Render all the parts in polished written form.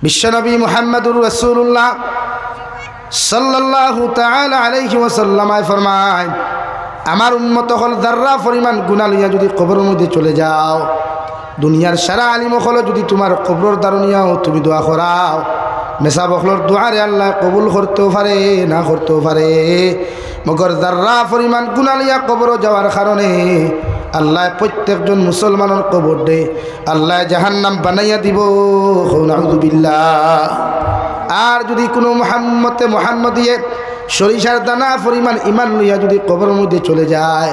বিশ্বনবী মুহাম্মদুর রাসূলুল্লাহ সাল্লাল্লাহু তাআলা আলাইহি ওয়াসাল্লাম ফরমায়, আমার উম্মত হল যাররা পরিমাণ গুনাহ লইয়া যদি কবরের মধ্যে চলে যাও, দুনিয়ার সারা আলিম হল যদি তোমার কবরের দারুনিয়াও তুমি দোয়া করাও, মেসা বখলর দোয়ারে আল্লাহ কবুল করতেও পারে না করতেও পারে। মগর যাররা পরিমাণ গুনাহ লইয়া কবর যাওয়ার কারণে আল্লাহ প্রত্যেকজন মুসলমানের কবর দে আল্লাহ জাহান্নাম বানাইয়া দিব। নাউযুবিল্লাহ। আর যদি কোনো মুহাম্মদিয়ে সরিষার দানা পরিমাণ ইমান লইয়া যদি কবরের মধ্যে চলে যায়,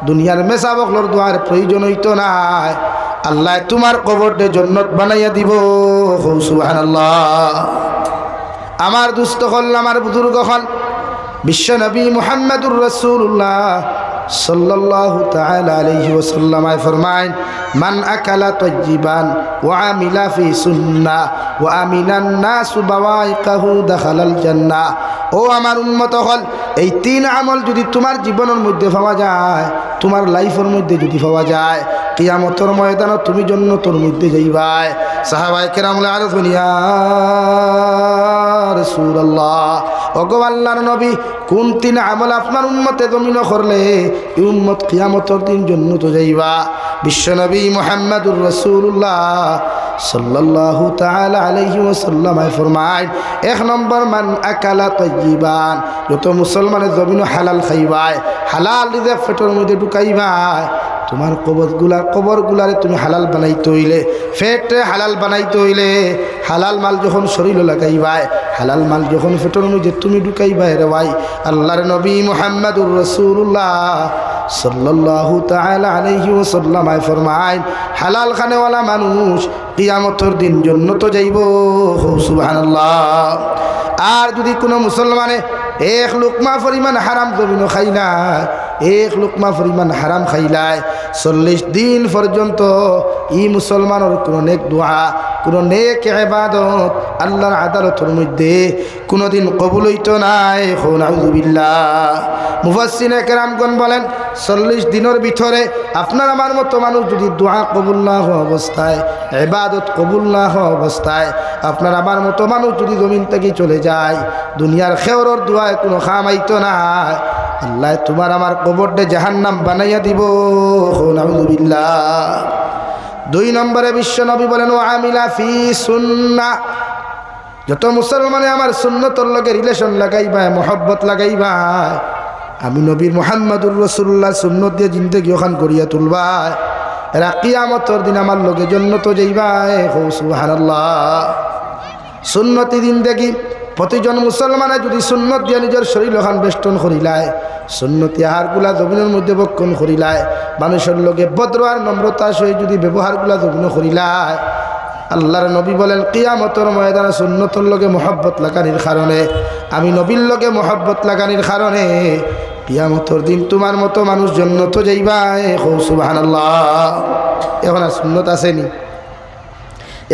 দুনিয়ার মেসা বখলর দোয়ার প্রয়োজন হইতো না, আল্লাহ তোমার কবরটা জান্নাত বানাইয়া দিব। সুবহানাল্লাহ। আমার দুস্থ হল, আমার বুজুর্গ হল, বিশ্ব নবী মুহাম্মদুর রাসূলুল্লাহ সাল্লাল্লাহু তাআলা আলাইহি ওয়াসাল্লাম ফরমায়, মান আকালা তাইয়িবান ওয়া আমিলা ফি সুন্নাহ ওয়া আমিনান নাসু বাওয়াইকাহু দাখালাল জান্নাহ। ও আমার উম্মত হল, এই তিন আমল যদি তোমার জীবনের মধ্যে পাওয়া যায়, তোমার লাইফের মধ্যে যদি পাওয়া যায়, কিয়ামতের ময়দানে তুমি জান্নাতের মধ্যে যাইবাই। সাহাবায়ে কেরাম আরজ ইয়া রাসূলুল্লাহ, ওগো আল্লাহর নবী, কোন তিন আমল আপনার উম্মতে জমিন করলে এই উম্মত কিয়ামতের দিন জান্নাতে যাইবা? বিশ্বনবী মুহাম্মদুর রাসূলুল্লাহ সাল্লাল্লাহু তাআলা আলাইহি ওয়াসাল্লাম ফরমায়, এক নম্বর মান আকালা তাইয়িবান, যত মুসলমানের জমিন হালাল খাইবাই, হালাল রিজিক পেটের মধ্যে ঢুকাইবাই। তোমার কবরগুলারে তুমি হালাল বানাইতে হইলে, ফেটে হালাল বানাইতে হইলে, হালাল মাল যখন শরীরে লাগাইবাই, হালাল মাল যখন পেটের মধ্যে তুমি ঢুকাইবাই রে ভাই, আল্লাহর নবী মুহাম্মদুর রাসূলুল্লাহ সাল্লাল্লাহু তাআলা আলাইহি ওয়াসাল্লাম ফরমায়, হালাল খানেওয়ালা মানুষ কিয়ামতের দিন জান্নাতে যাইব। সুবহানাল্লাহ। আর যদি কোনো মুসলমানে এক লুকমা পরিমাণ হারাম জমিন খাই না, এক লুকমা পরিমাণ হারাম খাইলায় 40 দিন পর্যন্ত ই মুসলমানের কোনো নেক দোয়া, কোনো নেক ইবাদত আল্লাহর আদালতের মধ্যে কোনোদিন কবুল হইতো নাই। নাউযুবিল্লাহ। মুফাসসিরে কেরামগণ বলেন, 40 দিনের ভিতরে আপনার আমার মতো মানুষ যদি দোয়া কবুল না হওয়া অবস্থায়, ইবাদত কবুল না হওয়া অবস্থায় আপনার আমার মতো মানুষ যদি জমিন থেকে চলে যায়, দুনিয়ার খেওরের দোয়ায় কোনো খামাইতো না, আল্লাহ তোমার আমার কবরটা জাহান্নাম বানাইয়া দিব। নাউযুবিল্লাহ। 2 নম্বরে বিশ্বনবী বলেন, ও আমিলা ফি সুন্নাহ, যত মুসলমানে আমার সুন্নতর লগে রিলেশন লাগাইবা, মোহব্বত লাগাইবা, আমি নবীর মুহাম্মদুর রাসূলুল্লাহ সুন্নত দিয়ে জিন্দেগি ওখান করিয়া তুলবা, এরা কিয়ামতের দিন আমার লগে জান্নাতে যাইবা। সুবহানাল্লাহ। সুন্নতি জিন্দেগি প্রতিজন মুসলমানে যদি সুন্নত দিয়ে নিজের শরীর ওখান বেষ্টন করিলায়, সুন্নতি আহারগুলা জমিনের মধ্যে বক্ষণ করিলায়, মানুষের লগে ভদ্র আর নম্রতা সহিত যদি ব্যবহারগুলা জমিন করিলায়, আল্লাহর নবী বলেন কিয়ামতের ময়দানে সুন্নতর লগে মোহব্বত লাগানির কারণে, আমি নবীর লগে মোহব্বত লাগানির কারণে কিয়ামতের দিন তোমার মতো মানুষ জান্নাতে যাইবা। সুবহানাল্লাহ। এখন আর সুন্নত আসেনি,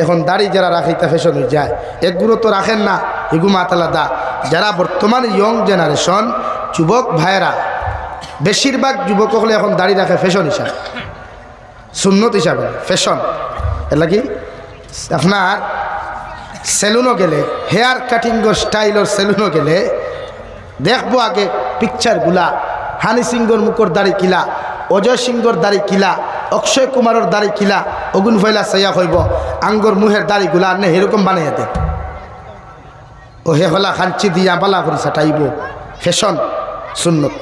এখন দাড়ি যারা রাখাইতে ফ্যাশন হয়ে যায়, একগুলো তো রাখেন না, এগু মাতালাদা। যারা বর্তমান ইয়ং জেনারেশন যুবক ভাইয়েরা, বেশিরভাগ যুবক হলে এখন দাড়ি রাখে ফ্যাশন হিসাবে, সুন্নত হিসাবে ফ্যাশন। এলা কি আপনার সেলুনও গেলে, হেয়ার কাটিংয়ের স্টাইলের সেলুনও গেলে দেখবো আগে পিকচারগুলা, হানি সিংহর মুখর দাড়ি কিলা, অজয় সিংহর দাড়ি কিলা, অক্ষয় কুমারের দাড়ি কিলা, অগুন ফয়লা সাইয়া হইব আঙ্গর মুহের দাড়িগুলা আনে এরকম বানাইয়া দেয়, ও হে হলা খাঞ্চি দিয়া বালা করি সাটাইব, ফ্যাশন সুন্নত।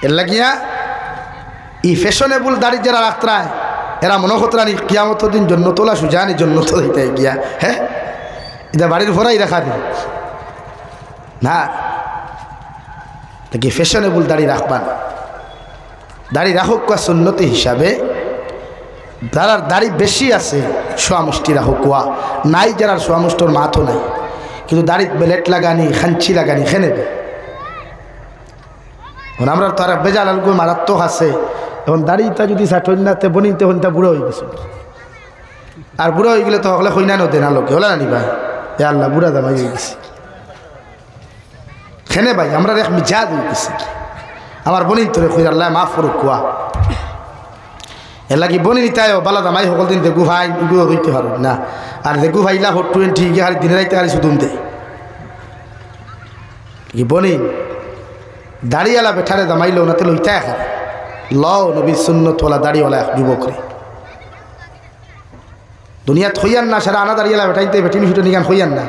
এর লাগিয়া ই ফ্যাশনেবল দাড়ি যারা রাখতায় এরা মনে করতানি কিয়ামত দিন জন্য তোলা সুজানি জন্য তো দিতে গিয়া, হ্যাঁ এটা বাড়ির ভরাই রাখা দিই না, কি ফ্যাশনেবল দাড়ি রাখবান, দাড়ি রাখুক কোয়া সুন্নতি হিসাবে, যারার দাড়ি বেশি আছে সোয়া মুষ্টি রাখুক কোয়া, নাই যারা সোয়া মুষ্টর মাথও নাই, কিন্তু দাড়িত বেলেট লাগানি খাঞ্চি লাগানি খেনেবে। আমরা তো আর বেজাল আলগুলো মারাত্মক আছে, এখন দাড়িটা যদি সাঠনাতে বনিতে হইতা বুড়ো হয়ে গেছে, আর বুড়ো হয়ে গেলে তো হলে হইনা নদে না লোকে হলে নানি ভাই, এ আল্লাহ বুড়া দামাই হয়ে গেছে খেনে ভাই, আমরা দেখ মিজাজ হয়ে গেছি, আমার বনিন তোরে খুঁজ আল্লাহ মাফ করুক কোয়া। এর লাগি বনি নিতায় বালা দামাই সকল দিন দেখু ভাই এগুলো হইতে পারো না আর দেখু ভাইলা 420 হারি দিনে রাইতে হারি শুধুম দে কি বনি দাড়িওয়ালা বেঠারে দামাইলো না তো লইতে এখন লও নবীর সুন্নত ওলা দাড়িওয়ালা যুবক রে দুনিয়াত হইয়ান না সারা আনা দাড়িওয়ালা বেঠাইতে বেটিনি ছুটে নিগান হইয়ান না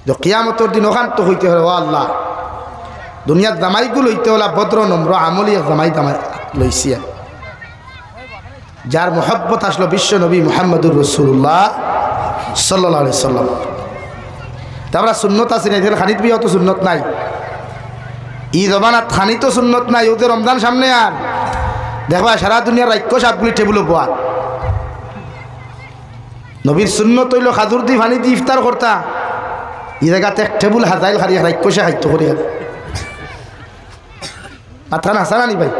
যে কিয়ামতের দিন ওখান তো হইতে হবে ও আল্লাহ দুনিয়ার দামাইগুলো হইতে হলা ভদ্র নম্র আমলিয়া দামাই লইছি যার মোহব্বত আসলো বিশ্ব নবী মুহাম্মদুর রাসূলুল্লাহ সাল্লাল্লাহু আলাইহি সাল্লাম তারপরে সুন্নত আছে না এদের খানিত বিয়ে তো সুন্নত নাই ঈদ অবানাত খানি তো সুন্নত নাই ওদের রমজান সামনে আর দেখবা সারা দুনিয়ার রাক্য সাপগুলি টেবিল বোয়া নবীর সুন্নত হইল খাজুর দি ফানি দি ইফতার করতা এই জায়গাতে এক টেবুল হাজাইল খারিয়া রাক্য সে খাইতে করি মাথা না আসা নি ভাই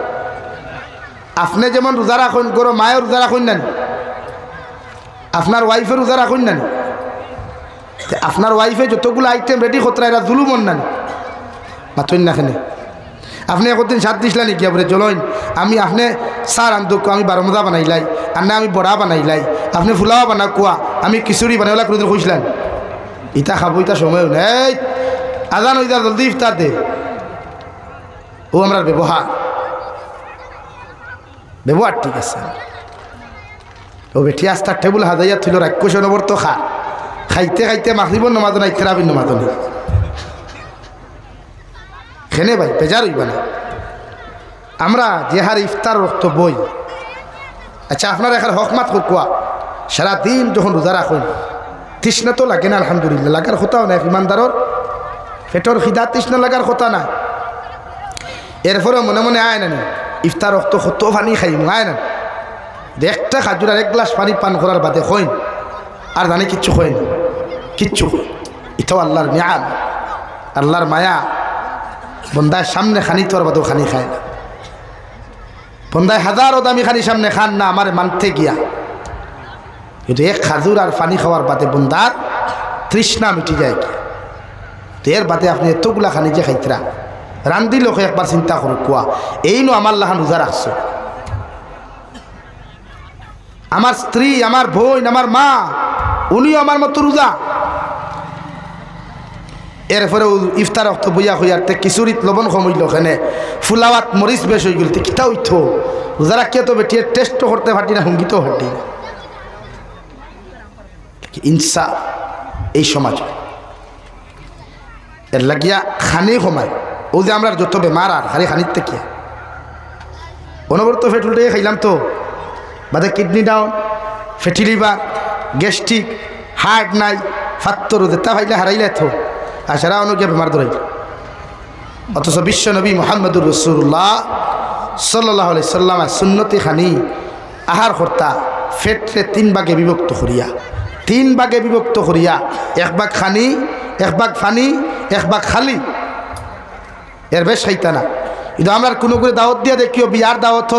আপনি যেমন রোজা রাখুন করো মায়ের রোজা রাখুন না আপনার ওয়াইফের রোজা রাখুন না আপনার ওয়াইফে যতগুলো আইটেম রেডি করতে এরা জুলুমন না মাথুন না খেলে আপনি একদিন সাত দিসলেন কি আপনি চলইন আমি আপনি সার আন্দোক আমি বারমদা বানাইলাই আর না আমি বড়া বানাইলাই আপনি ফুলাও বানা কুয়া আমি খিচুড়ি বানাইলা কোনোদিন খুঁজলেন ইটা খাবো ইটা সময়ও নেই আজান ওইটা জলদি ইফতার দে ও আমরা ব্যবহার ঠিক আছে ও বেঠি আস্তার টেবুল হাজাইয়া থইল রাক্ষস নবর তো খাইতে খাইতে মাখরিব নমাজ নাই থেরাবির নমাজ নেই খেনে ভাই বেজার হইবা না আমরা যে হার ইফতার রক্ত বই আচ্ছা আপনার এখানে হকমাত কোয়া সারাদিন যখন রোজা রাখুন তৃষ্ণা তো লাগে না আলহামদুলিল্লাহ লাগার কথাও না ইমানদারর পেটর খিদা তৃষ্ণা লাগার কথা না এরপরে মনে মনে আয় না ইফতার রক্ত কত পানি খাই আয় না একটা খাজুর আর এক গ্লাস পানি পান করার বাদে হইন আর জানি কিচ্ছু হইন কিচ্ছু এটাও আল্লাহর নিয়াম আল্লাহর মায়া বন্দায় সামনে খানি তোর বাদেও খানি খায় না বন্দায় হাজারো দামি খানি সামনে খান না আমার মানতে গিয়া কিন্তু এক খাজুর আর পানি খাওয়ার বাদে বন্দার তৃষ্ণা মিটি যায় কি তো এর বাদে আপনি এতগুলা খানি যে খাইতরা রান্ধি লোক একবার চিন্তা করো কোয়া এই নো আমার লাহান রোজা রাখছো আমার স্ত্রী আমার বোন আমার মা উনিও আমার মতো রোজা এরপরে ইফতার রক্ত বইয়া হইয়ারতে কিশোরীত লবণ কমইল ওখানে ফুলাওয়াত মরিচ বেশ হয়ে গেল কিতা উঠত রোজা রাখিয়া তো বেটিয়ে টেস্টও করতে পারতি না হুঙ্গিতেও পারতি না ইনসাফ এই সমাজ এর লাগিয়া খানি কমায় ও যে আমরা যত বেমার আর খালি খানির থেকে অনবরত ফেট উল্টে খাইলাম তো বাদে kidney down fatty liver gastric heart নাই ফাত্তর যেটা ভাইলে হারাইলে তো আর সারা অনেকে বেমার ধরাইল অথচ বিশ্ব নবী মুহাম্মদুর রাসূলুল্লাহ সাল্লাল্লাহু আলাইহি সাল্লাম সুন্নতি খানি আহার কর্তা ফেটরে 3 ভাগে বিভক্ত করিয়া 3 ভাগে বিভক্ত করিয়া এক ভাগ খানি এক ভাগ ফানি এক ভাগ খালি এর বেশ খাইতা না কিন্তু আমরা কোনো করে দাওয়াত দিয়া দেখিও বিয়ার দাওয়াত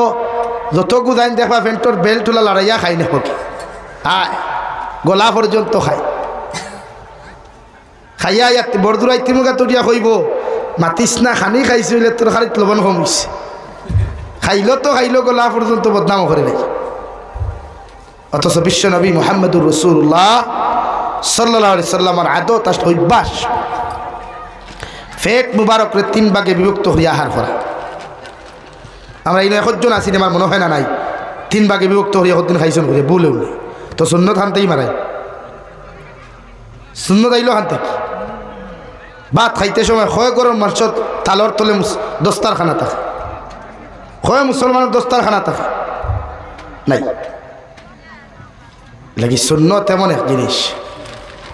যতগু যাইন দেখবা ফেন্টর বেল তুলা লড়াইয়া খাই না হোক আয় গলা পর্যন্ত খায় খাইয়া ইয়াত বরদুরাই তিমুগা তরিয়া কইব মাতিস না খানি খাইছে হইলে তোর খালিত লবণ কমিছে খাইল তো খাইল গলা পর্যন্ত বদনাম করে নাই অথচ বিশ্ব নবী মুহাম্মদুর রাসূলুল্লাহ সাল্লাল্লাহু আলাইহি সাল্লামের আদত আর অভ্যাস ফেট মুবারকরে 3 ভাগে বিভক্ত হইয়া আহার করা আমরা এই একজন আছি আমার মনে হয় না নাই 3 ভাগে বিভক্ত হইয়া একদিন খাইছেন করে বলেও নি তো সুন্নত হানতেই মারাই সুন্নত আইলো হানতে ভাত খাইতে সময় হয় গরম মাংসত তালর তলে দস্তারখানা থাকে হয় মুসলমানের দস্তারখানা থাকে নাই লাগি সুন্নত এমন এক জিনিস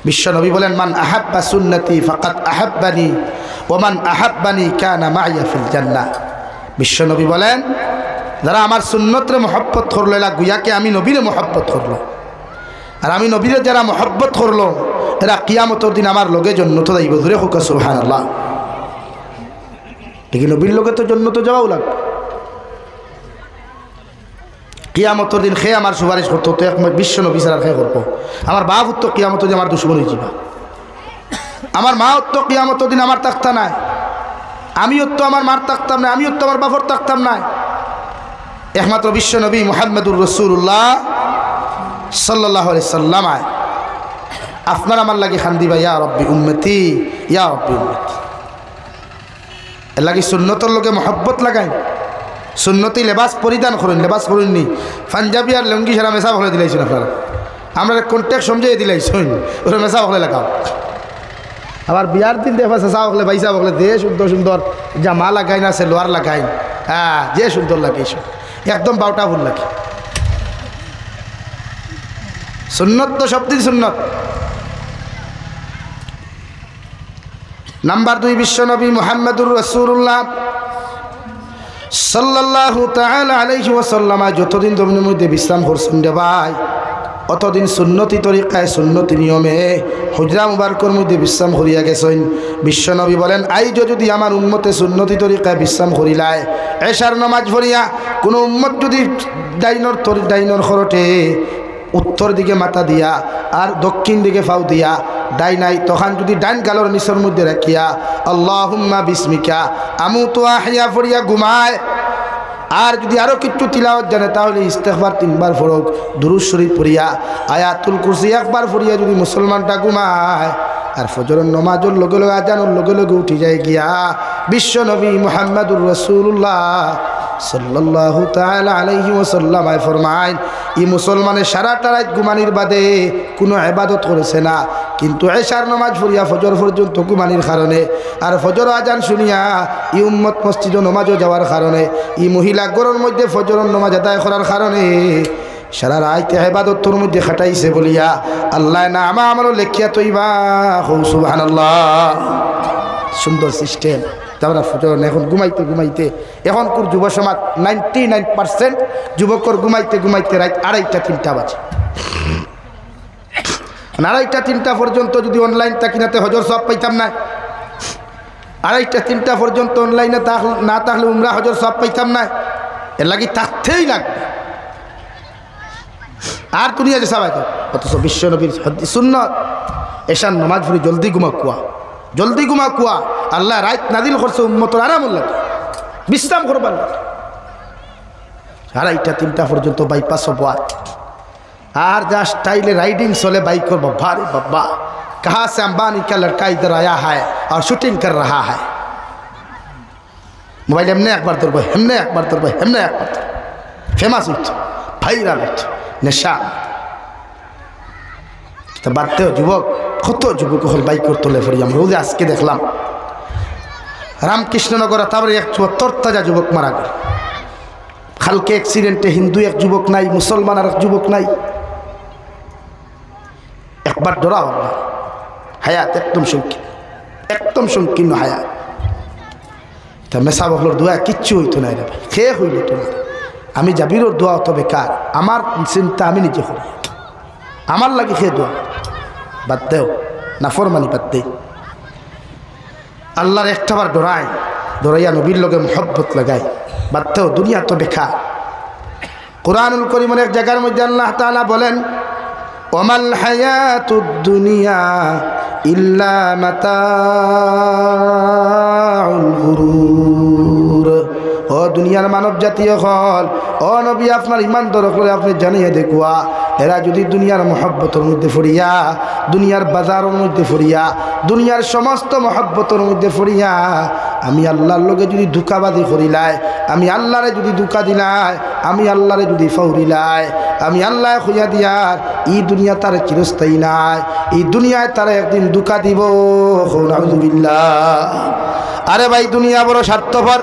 বিশ্ব নবী বলেন মান আহাব্বা সুন্নতি ফাকাদ আহাব্বানি ওয়া মান আহাব্বানি কানা মাইয়া ফিল জান্নাহ বিশ্ব নবী বলেন যারা আমার সুন্নতরে মহব্বত করলো এরা গুয়াকে আমি নবীরে মহব্বত করলো আর আমি নবীরে যারা মহব্বত করলো এরা কিয়ামতের দিন আমার লগে জন্নত যাইব ধরে হোক সুবহানাল্লাহ দেখি নবীর লগে তো জন্নত যাওয়াও লাগবে কিয়ামতের দিন খেয়ে আমার সুপারিশ করতো তো এক বিশ্ব নবী ছাড়া খেয়ে করবো আমার বাপ তো কিয়ামতের দিন আমার দুশ্মন হয়ে যাবা আমার মা তো কিয়ামতের দিন আমার তাকতা নাই আমিও তো আমার মার তাকতাম না আমিও তো আমার বাপর তাকতাম না একমাত্র বিশ্ব নবী মুহাম্মদুর রাসূলুল্লাহ সাল্লাল্লাহু আলাইহি সাল্লাম আপনার আমার লাগে খান্দি বা ইয়া রব্বি উম্মতি, ইয়া রব্বি উম্মতি। এর লাগে সুন্নতর লোকে মহব্বত লাগাই, সুন্নতি লেবাস পরিধান করুন, লেবাস করুননি পাঞ্জাবি আর লুঙ্গি সারা মেশা হলে দিলাইছেন আপনারা, আমরা কন্ট্যাক্ট সমঝে দিলাইছেন ওরা মেশা হলে লাগাও। আবার বিয়ার দিন দেখবা চেঁচা হলে বাইসা হলে যে সুন্দর সুন্দর জামা লাগাই না সেলোয়ার লাগাই, হ্যাঁ যে সুন্দর লাগে একদম বাউটা ভুল লাগে। সুন্নত তো সব দিন সুন্নত। নাম্বার 2 বিশ্বনবী মুহাম্মদুর রাসূলুল্লাহ সাল্লাল্লাহু তাআলা আলাইহি ওয়াসাল্লাম যতদিন জমিনের মধ্যে বিশ্রাম করছেন রে ভাই, অতদিন সুন্নতি তরিকায় সুন্নতি নিয়মে হুজরা মুবারকর মধ্যে বিশ্রাম করিয়া গেছেন। বিশ্বনবী বলেন, আইজ যদি আমার উম্মতে সুন্নতি তরিকায় বিশ্রাম করিলায়, এশার নামাজ পড়িয়া কোনো উম্মত যদি ডাইনর খরটে উত্তর দিকে মাথা দিয়া আর দক্ষিণ দিকে ফাউ দিয়া ডাই নাই, তখন যদি ডাইন গালর নিচের মধ্যে রাখিয়া আল্লাহুম্মা বিসমিকা আমুতু আহইয়া পড়িয়া ঘুমায়, আর যদি আরো কিছু তিলাওয়াত জানে তাহলে ইস্তেগফার 3 বার পড়ুক, দুরূদ শরীফ পড়িয়া আয়াতুল কুরসি 1 বার পড়িয়া যদি মুসলমানটা ঘুমায়, আর ফজরের নামাজের লগে লগে আজানের লগে লগে উঠি যায় গিয়া বিশ্ব নবী মুহাম্মদুর রাসূলুল্লাহ সাল্লাল্লাহু তাআলা আলাইহি ওয়াসাল্লাম ফরমায়, এই মুসলমানের সারাটা রাত ঘুমানির বাদে কোনো ইবাদত করেছে না, কিন্তু এশার নামাজ পড়িয়া ফজর পর্যন্ত ঘুমানির কারণে আর ফজর আজান শুনিয়া এই উম্মত মসজিদ নামাজও যাওয়ার কারণে, এই মহিলা ঘরের মধ্যে ফজরের নামাজ আদায় করার কারণে সারা রাত ইবাদতের মধ্যে খাটাইছে বলিয়া আল্লাহ না আমারও লেখিয়া তৈবা সুবহানাল্লাহ। সুন্দর সিস্টেম। তারা ফজর এখন ঘুমাইতে ঘুমাইতে এখনকার যুব সমাজ 99% যুবকর ঘুমাইতে ঘুমাইতে রাত 2:30-3টা বাজে। 2:30-3টা পর্যন্ত যদি অনলাইন তাকিনাতে হজর সব পাইতাম না, 2:30-3টা পর্যন্ত অনলাইনে না থাকলে উমরা হজর সব পাইতাম না, এর লাগি থাকতেই লাগবে। আর দুনিয়া যে সবাই অথচ বিশ্ব নবীর সুন্নত এশার নামাজ পড়ি জলদি ঘুমা কুয়া, জলদি ঘুমা কুয়া আল্লাহ রাত নাজিল করছে উম্মতর আরাম লাগে বিশ্রাম করবার লাগে। 2:30-3টা পর্যন্ত বাইপাস হবো আর যা স্টাইলে রাইডিং চলে বাইক করবো, ভারে বাবা कहाँ से अंबानी का लड़का इधर आया है और शूटिंग कर रहा है, मोबाइल हमने एक बार तोड़ हमने एक बार तोड़ हमने एक बार फेमस हुई ভাইরাল হচ্ছে নেশা। তা বাড়তেও যুবক কত যুবক হল বাইক করতে পড়ি আমরা রোজে আজকে দেখলাম রামকৃষ্ণনগর তারপরে এক তরতাজা যুবক মারা গেল, কালকে অ্যাক্সিডেন্টে হিন্দু এক যুবক নাই, মুসলমান আর এক যুবক নাই। একবার ডরা হল হায়াত একদম সংকীর্ণ, একদম সংকীর্ণ হায়াত। তা মেসা বকলোর দোয়া কিচ্ছু হইতো না রে ভাই, খেয়ে হইল তো না। আমি জাবিরোর দোয়া তো বেকার, আমার চিন্তা আমি নিজে করি, আমার লাগে খেয়ে দোয়া বাদ দেও, নাফরমানি বাদ দে। আল্লাহর একটাবার ডরাই, ডরাইয়া নবীর লগে মহব্বত লাগাই, বাদ দেও, দুনিয়া তো বেকার। কুরআনুল কারীমের এক জায়গার মধ্যে আল্লাহ তাআলা বলেন, ওয়ামাল হায়াতুদ দুনিয়া ইল্লা মাতাউল গুরুর। ও দুনিয়ার মানব জাতীয় হল, ও নবী আপনার ইমান দরকার আপনি জানিয়ে দেখুয়া, এরা যদি দুনিয়ার মহব্বতের মধ্যে ফরিয়া, দুনিয়ার বাজারের মধ্যে ফরিয়া, দুনিয়ার সমস্ত মহব্বতের মধ্যে ফরিয়া আমি আল্লাহর লগে যদি ধোঁকাবাজি করিলাই, আমি আল্লাহরে যদি ধোঁকা দিলাই, আমি আল্লাহরে যদি ফাউরিলাই, আমি আল্লাহ খুঁজা দিয়ার এই দুনিয়া তার চিরস্থায়ী নাই, এই দুনিয়ায় তারা একদিন ধোঁকা দিব। নাউযুবিল্লাহ। আরে ভাই দুনিয়া বড় স্বার্থপর,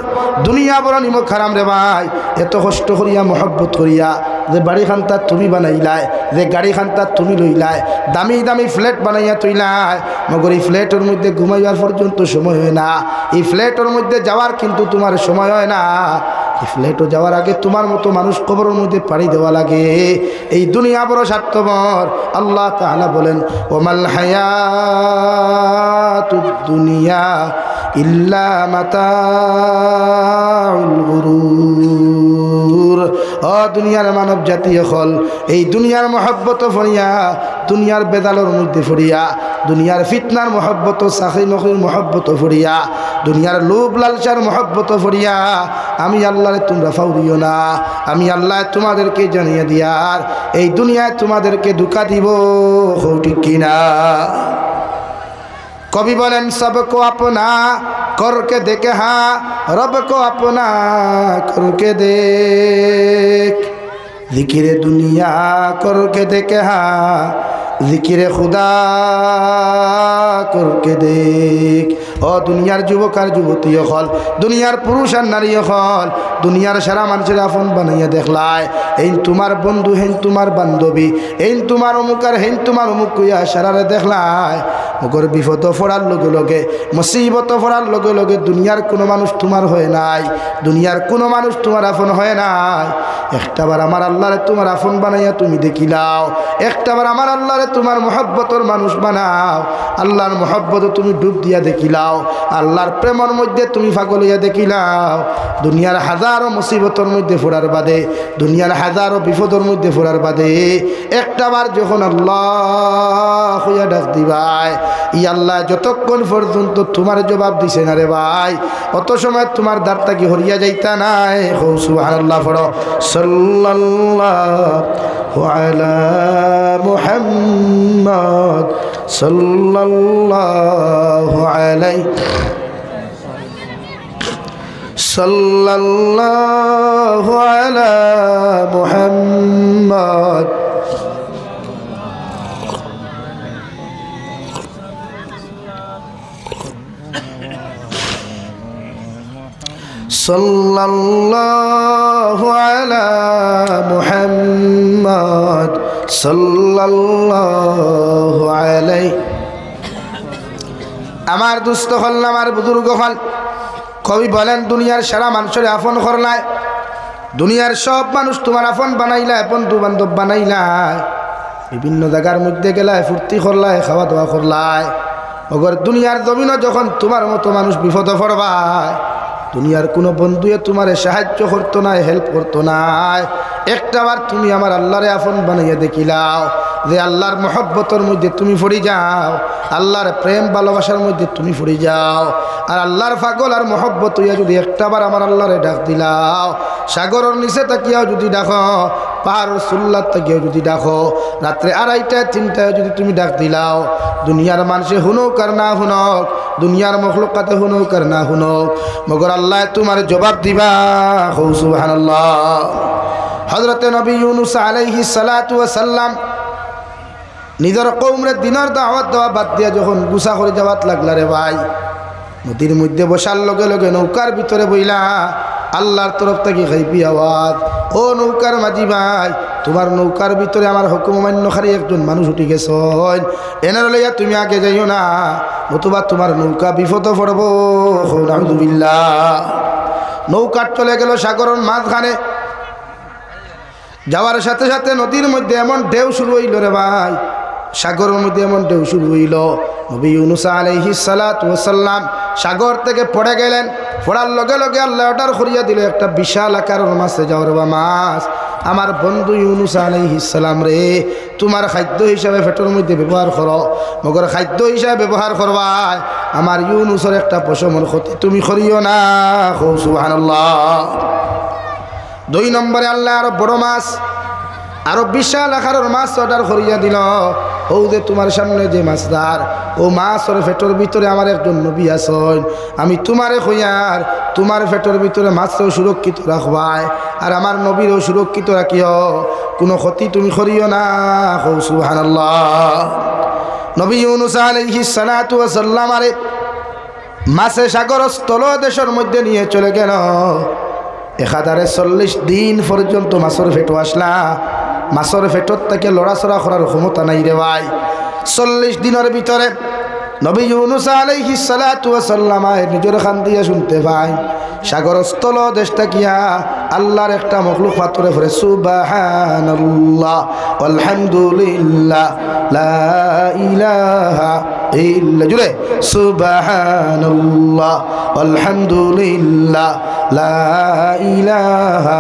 দুনিয়া বড় নিমক হারাম রে ভাই। এত কষ্ট করিয়া মহব্বত করিয়া যে বাড়ি খান্তা তুমি বানাইলাই, যে গাড়ি খান্তা তুমি লইলাই, দামি দামি ফ্ল্যাট বানাইয়া তুইলাই, মগর এই ফ্ল্যাটের মধ্যে ঘুমাইবার পর্যন্ত সময় হয় না, এই ফ্ল্যাটের মধ্যে যাওয়ার কিন্তু তোমার সময় হয় না। এই ফ্ল্যাটও যাওয়ার আগে তোমার মতো মানুষ কবরের মধ্যে পাড়ি দেওয়া লাগে। এই দুনিয়া বড় স্বার্থপর। আল্লাহ তাআলা বলেন, ওমাল হায়াতুদ দুনিয়া ইল্লা মাতাউল গুরুর। ও দুনিয়ার মানব জাতি হল এই দুনিয়ার মহব্বত ফরিয়া দুনিয়ার বেদালোর মধ্যে ফরিয়া দুনিয়ার ফিতনার মহব্বত চাকরি নকরির মহব্বত ফরিয়া দুনিয়ার লোভ লালসার মহব্বত ফরিয়া আমি আল্লাহরে তোমরা ফাউরিও না আমি আল্লাহ তোমাদেরকে জানিয়ে দিয়ার এই দুনিয়ায় তোমাদেরকে ধোঁকা দিব ঠিক কিনা কবি বলেন সবকো আপনা করকে দেখে হ্যাঁ রব কো আপনা করকে দেখ জিকিরে দুনিয়া করকে দেখে হ্যাঁ জিকিরে খুদা করকে দেখ ও দুনিয়ার যুবক আর যুবতী হল দুনিয়ার পুরুষ আর নারী হল দুনিয়ার সারা মানুষের আপন বানাইয়া দেখলায় এই তোমার বন্ধু হেন তোমার বান্ধবী এই তোমার অমুক আর হেন তোমার অমুক কইয়া সারারে দেখলায় মগর বিপদ ফোড়ার লগে লগে মুসিবত ফোড়ার লগে লগে দুনিয়ার কোনো মানুষ তোমার হয় নাই দুনিয়ার কোনো মানুষ তোমার আপন হয় নাই একটাবার আমার আল্লাহরে তোমার আপন বানাইয়া তুমি দেখিলাও একটাবার আমার আল্লাহরে তোমার মহব্বতর মানুষ বানাও আল্লাহর মহব্বত তুমি ডুব দিয়া দেখিলাও আল্লাহর প্রেমর মধ্যে তুমি পাগল হইয়া দেখিলাও দুনিয়ার হাজারো মুসিবতর মধ্যে ফোড়ার বাদে দুনিয়ার হাজারো বিপদের মধ্যে ফোড়ার বাদে একটাবার যখন আল্লাহ হইয়া ডাক দিবাই ই আল্লাহ যতক্ষণ পর্যন্ত তোমার জবাব দিছে না রে ভাই অত সময় তোমার দ্বারটা কি হরিয়া যাইতা নাই সুবহানাল্লাহ পড়ো সাল্লাল্লাহু আলা মুহাম্মদ সাল্লাল্লাহু আলাইহি সাল্লাল্লাহু আলা মুহাম্মদ সাল্লাল্লাহু আলা মুহাম্মদ সাল্লাল্লাহু আলাইহি আমার দুস্থ হল আমার বুজুর্গ হল কবি বলেন দুনিয়ার সারা মানুষের আপন করলায় দুনিয়ার সব মানুষ তোমার আপন বানাইলায় বন্ধু বান্ধব বানাইলায় বিভিন্ন জায়গার মধ্যে গেলায় ফুর্তি করলায় খাওয়া দাওয়া করলায় অগর দুনিয়ার জমিনও যখন তোমার মতো মানুষ বিপদ পড়বায় দুনিয়ার কোনো বন্ধুয়ে তোমার সাহায্য করতো না হেল্প করতো না একটাবার তুমি আমার আল্লাহরে আপন বানাইয়া দেখিলাও যে আল্লাহর মহব্বতের মধ্যে তুমি পড়ে যাও আল্লাহর প্রেম ভালোবাসার মধ্যে তুমি পড়ে যাও আর আল্লাহর পাগল আর মহব্বত হইয়া যদি একটাবার আমার আল্লাহরে ডাক দিলাও সাগরের নিচে তাকিয়াও যদি ডাকো পাহাড়ের সুল্লার তাকিয়াও যদি ডাকো রাত্রে 2:30 3টায় যদি তুমি ডাক দিলাও দুনিয়ার মানুষে হুনক আর না হুনক দুনিয়ার মখলুকাতে হুনক আর না হুনক মগর আল্লাহ তোমার জবাব দিবা সুবহানাল্লাহ হযরতে নবী ইউনূস আলাইহিস সালাতু ওয়াস সালাম নিজের কওমের দিনের দাওয়াত দেওয়া বাদ দিয়া যখন গুছা করে যাওয়াত লাগলা রে ভাই নদীর মধ্যে বসার লগে লগে নৌকার ভিতরে বইলা আল্লাহর তরফ থেকে গাইবি আওয়াজ ও নৌকার মাঝি ভাই তোমার নৌকার ভিতরে আমার হুকুম মান্যকারী একজন মানুষ উঠে গেছেন এনার লইয়া তুমি আগে যাইও না নতুবা তোমার নৌকা বিপদ পড়ব নাউযুবিল্লাহ নৌকা চলে গেল সাগরের মাঝখানে যাওয়ার সাথে সাথে নদীর মধ্যে এমন ঢেউ শুরু হইল রে ভাই সাগরের মধ্যে এমন ঢেউ শুরু হইল নবী ইউনূস আলাইহিস সালাতু ওয়াস সালাম সাগর থেকে পড়ে গেলেন পড়ার লগে লগে আল্লাহ অর্ডার করিয়া দিল একটা বিশাল আকারের মাছে যাওয়ার বা মাছ আমার বন্ধু ইউনূস আলাইহিস সালাম রে তোমার খাদ্য হিসাবে পেটের মধ্যে ব্যবহার করো মগর খাদ্য হিসাবে ব্যবহার করবাই আমার ইউনূসের একটা পশমের ক্ষতি তুমি করিও না সুবহানাল্লাহ 2 নম্বরে আল্লাহ আরো বড় মাছ আরো বিশাল আকারের মাছ অর্ডার করিয়া দিল ও যে তোমার সামনে যে মাছদার ও মাছের পেটের ভিতরে আমার একজন নবী আছেন আমি তোমারে কইয়ার তোমার পেটের ভিতরে মাছও সুরক্ষিত রাখবাই আর আমার নবীরও সুরক্ষিত রাখিও কোনো ক্ষতি তুমি করিও না সুবহানাল্লাহ নবী ইউনূস আলাইহিস সালাতু ওয়াস সালাম আরে মাছে সাগর স্থল দেশের মধ্যে নিয়ে চলে গেল 1040 দিন পর্যন্ত মাছের পেটো আসলা মাছের পেটর থেকে লড়াচড়া করার ক্ষমতা নাই রে ভাই 40 দিনের ভিতরে নবী ইউনূস আলাইহিস সালাতু ওয়াস সালাম নিজের কান দিয়ে শুনতে পায় সাগরস্থল দেশটা কিয়া আল্লাহর একটা মখলুক পাথরে পড়ে সুবহানাল্লাহ আলহামদুলিল্লাহ লা ইলাহা ইল্লা জুরে সুবহানাল্লাহ আলহামদুলিল্লাহ লা ইলাহা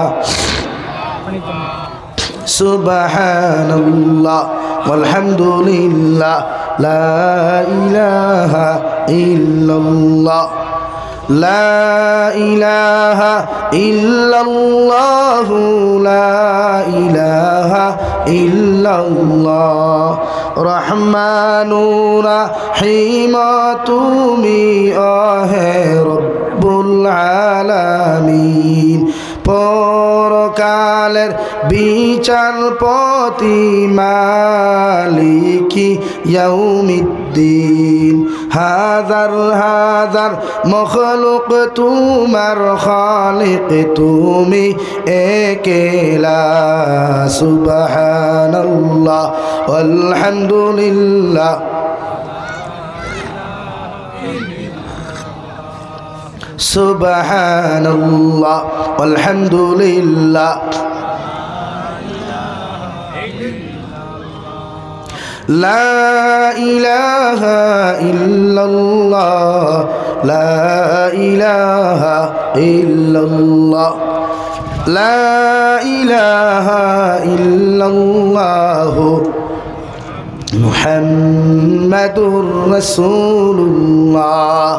সুবহানাল্লাহ ওয়ালহামদুলিল্লাহ লা ইলাহা ইল্লাল্লাহ লা ইলাহা ইল্লাল্লাহু লা ইলাহা ইল্লাল্লাহ রহমানুর রহিম তুমি আহে রব্বুল আলামিন পরকালের বিচারপতি মালিকি ইয়াউমিদ্দিন হাজার হাজার মখলুক তোমার খালিক তুমি একেলা সুবহানাল্লাহ আলহামদুলিল্লাহ সুবহানাল্লাহ আলহামদুলিল্লাহ লা ইলাহা ইল্লাল্লাহ লা ইলাহা ইল্লাল্লাহ লা ইলাহা ইল্লাল্লাহ মুহাম্মাদুর রাসূলুল্লাহ।